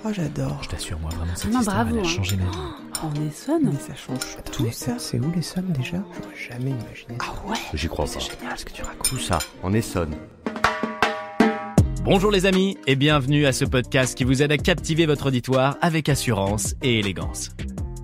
Oh, j'adore. Je t'assure, moi, vraiment, cette Non, histoire, bravo, elle a hein. changé ma vie. En Essonne. Mais ça change tout Mais ça. c'est où l'Essonne déjà? J'aurais jamais imaginé. Ah ouais. J'y crois pas. C'est génial ce que tu racontes. Tout ça, en Essonne. Bonjour les amis et bienvenue à ce podcast qui vous aide à captiver votre auditoire avec assurance et élégance.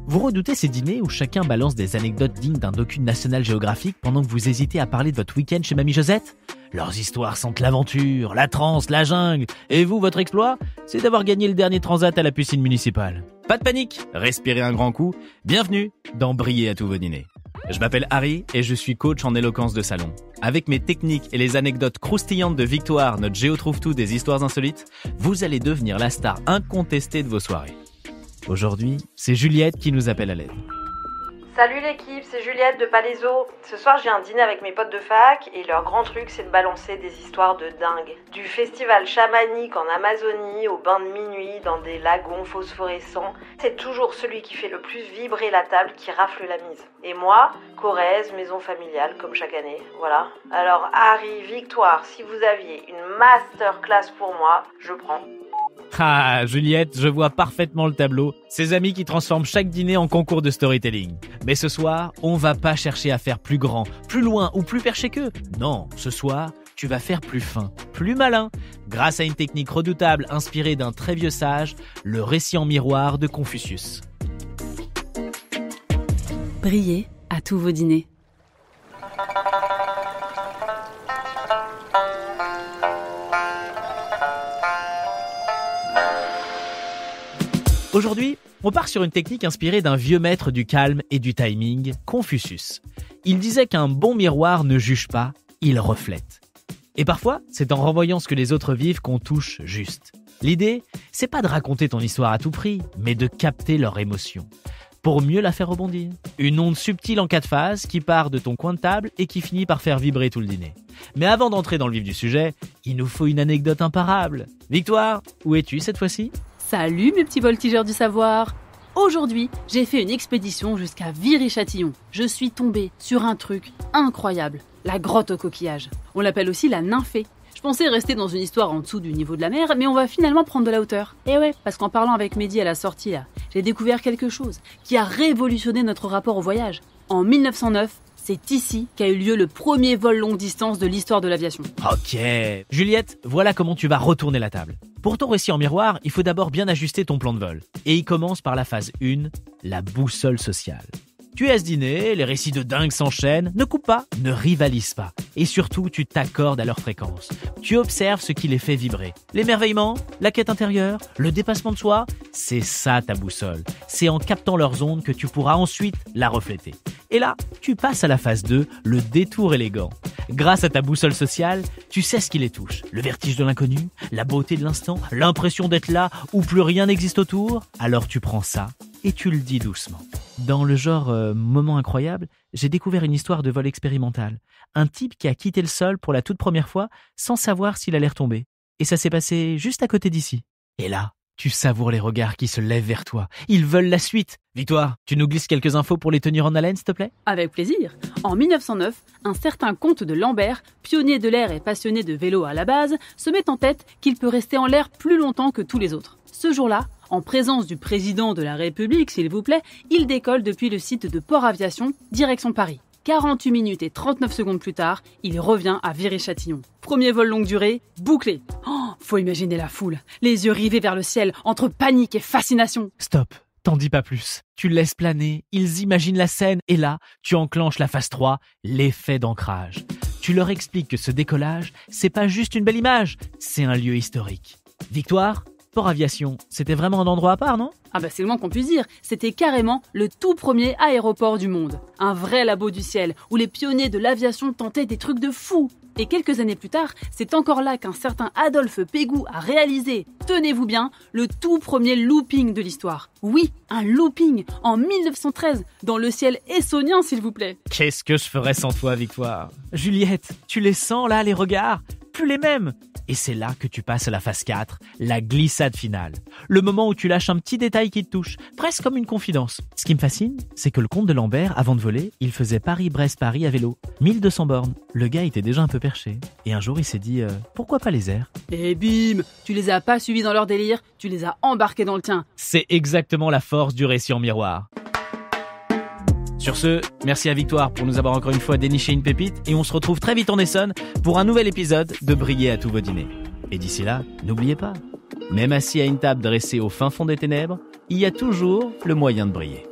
Vous redoutez ces dîners où chacun balance des anecdotes dignes d'un docu National Geographic pendant que vous hésitez à parler de votre week-end chez Mamie Josette? Leurs histoires sentent l'aventure, la transe, la jungle. Et vous, votre exploit, c'est d'avoir gagné le dernier transat à la piscine municipale. Pas de panique, respirez un grand coup. Bienvenue dans Briller à tous vos dîners. Je m'appelle Harry et je suis coach en éloquence de salon. Avec mes techniques et les anecdotes croustillantes de Victoire, notre géotrouve-tout des histoires insolites, vous allez devenir la star incontestée de vos soirées. Aujourd'hui, c'est Juliette qui nous appelle à l'aide. Salut l'équipe, c'est Juliette de Palaiso. Ce soir j'ai un dîner avec mes potes de fac et leur grand truc c'est de balancer des histoires de dingue. Du festival chamanique en Amazonie au bain de minuit dans des lagons phosphorescents. C'est toujours celui qui fait le plus vibrer la table qui rafle la mise. Et moi, Corrèze, maison familiale comme chaque année, voilà. Alors Harry, Victoire, si vous aviez une masterclass pour moi, je prends. Ah, Juliette, je vois parfaitement le tableau. Ces amis qui transforment chaque dîner en concours de storytelling. Mais ce soir, on va pas chercher à faire plus grand, plus loin ou plus perché qu'eux. Non, ce soir, tu vas faire plus fin, plus malin. Grâce à une technique redoutable inspirée d'un très vieux sage, le récit en miroir de Confucius. Briller à tous vos dîners. Aujourd'hui, on part sur une technique inspirée d'un vieux maître du calme et du timing, Confucius. Il disait qu'un bon miroir ne juge pas, il reflète. Et parfois, c'est en renvoyant ce que les autres vivent qu'on touche juste. L'idée, c'est pas de raconter ton histoire à tout prix, mais de capter leur émotion. Pour mieux la faire rebondir. Une onde subtile en 4 phases qui part de ton coin de table et qui finit par faire vibrer tout le dîner. Mais avant d'entrer dans le vif du sujet, il nous faut une anecdote imparable. Victoire, où es-tu cette fois-ci ? Salut mes petits voltigeurs du savoir. Aujourd'hui, j'ai fait une expédition jusqu'à Viry-Châtillon. Je suis tombée sur un truc incroyable, la grotte aux coquillages. On l'appelle aussi la nymphée. Je pensais rester dans une histoire en dessous du niveau de la mer, mais on va finalement prendre de la hauteur. Et ouais, parce qu'en parlant avec Mehdi à la sortie, là, j'ai découvert quelque chose qui a révolutionné notre rapport au voyage. En 1909, c'est ici qu'a eu lieu le premier vol longue distance de l'histoire de l'aviation. Ok. Juliette, voilà comment tu vas retourner la table. Pour ton récit en miroir, il faut d'abord bien ajuster ton plan de vol. Et il commence par la phase 1, la boussole sociale. Tu es à ce dîner, les récits de dingue s'enchaînent, ne coupe pas, ne rivalise pas. Et surtout, tu t'accordes à leur fréquence. Tu observes ce qui les fait vibrer. L'émerveillement, la quête intérieure, le dépassement de soi, c'est ça ta boussole. C'est en captant leurs ondes que tu pourras ensuite la refléter. Et là, tu passes à la phase 2, le détour élégant. Grâce à ta boussole sociale, tu sais ce qui les touche. Le vertige de l'inconnu, la beauté de l'instant, l'impression d'être là où plus rien n'existe autour. Alors tu prends ça et tu le dis doucement. Dans le genre moment incroyable, j'ai découvert une histoire de vol expérimental. Un type qui a quitté le sol pour la toute première fois sans savoir s'il allait retomber. Et ça s'est passé juste à côté d'ici. Et là, tu savoures les regards qui se lèvent vers toi. Ils veulent la suite. Victoire, tu nous glisses quelques infos pour les tenir en haleine, s'il te plaît ? Avec plaisir. En 1909, un certain comte de Lambert, pionnier de l'air et passionné de vélo à la base, se met en tête qu'il peut rester en l'air plus longtemps que tous les autres. Ce jour-là, en présence du président de la République, s'il vous plaît, il décolle depuis le site de Port Aviation, direction Paris. 48 minutes et 39 secondes plus tard, il revient à Viry-Châtillon. Premier vol longue durée, bouclé. Oh, faut imaginer la foule, les yeux rivés vers le ciel, entre panique et fascination. Stop, t'en dis pas plus. Tu laisses planer, ils imaginent la scène et là, tu enclenches la phase 3, l'effet d'ancrage. Tu leur expliques que ce décollage, c'est pas juste une belle image, c'est un lieu historique. Victoire ? Port Aviation, c'était vraiment un endroit à part, non ? Ah bah c'est le moins qu'on puisse dire, c'était carrément le tout premier aéroport du monde. Un vrai labo du ciel, où les pionniers de l'aviation tentaient des trucs de fou. Et quelques années plus tard, c'est encore là qu'un certain Adolphe Pégoud a réalisé, tenez-vous bien, le tout premier looping de l'histoire. Oui, un looping, en 1913, dans le ciel essonien s'il vous plaît. Qu'est-ce que je ferais sans toi, Victoire ? Juliette, tu les sens là, les regards ? plus les mêmes. Et c'est là que tu passes à la phase 4, la glissade finale. Le moment où tu lâches un petit détail qui te touche, presque comme une confidence. Ce qui me fascine, c'est que le comte de Lambert, avant de voler, il faisait Paris-Brest-Paris à vélo. 1200 bornes. Le gars était déjà un peu perché. Et un jour, il s'est dit, pourquoi pas les airs ? Et bim, tu les as pas suivis dans leur délire, tu les as embarqués dans le tien. C'est exactement la force du récit en miroir. Sur ce, merci à Victoire pour nous avoir encore une fois déniché une pépite et on se retrouve très vite en Essonne pour un nouvel épisode de Briller à tous vos dîners. Et d'ici là, n'oubliez pas, même assis à une table dressée au fin fond des ténèbres, il y a toujours le moyen de briller.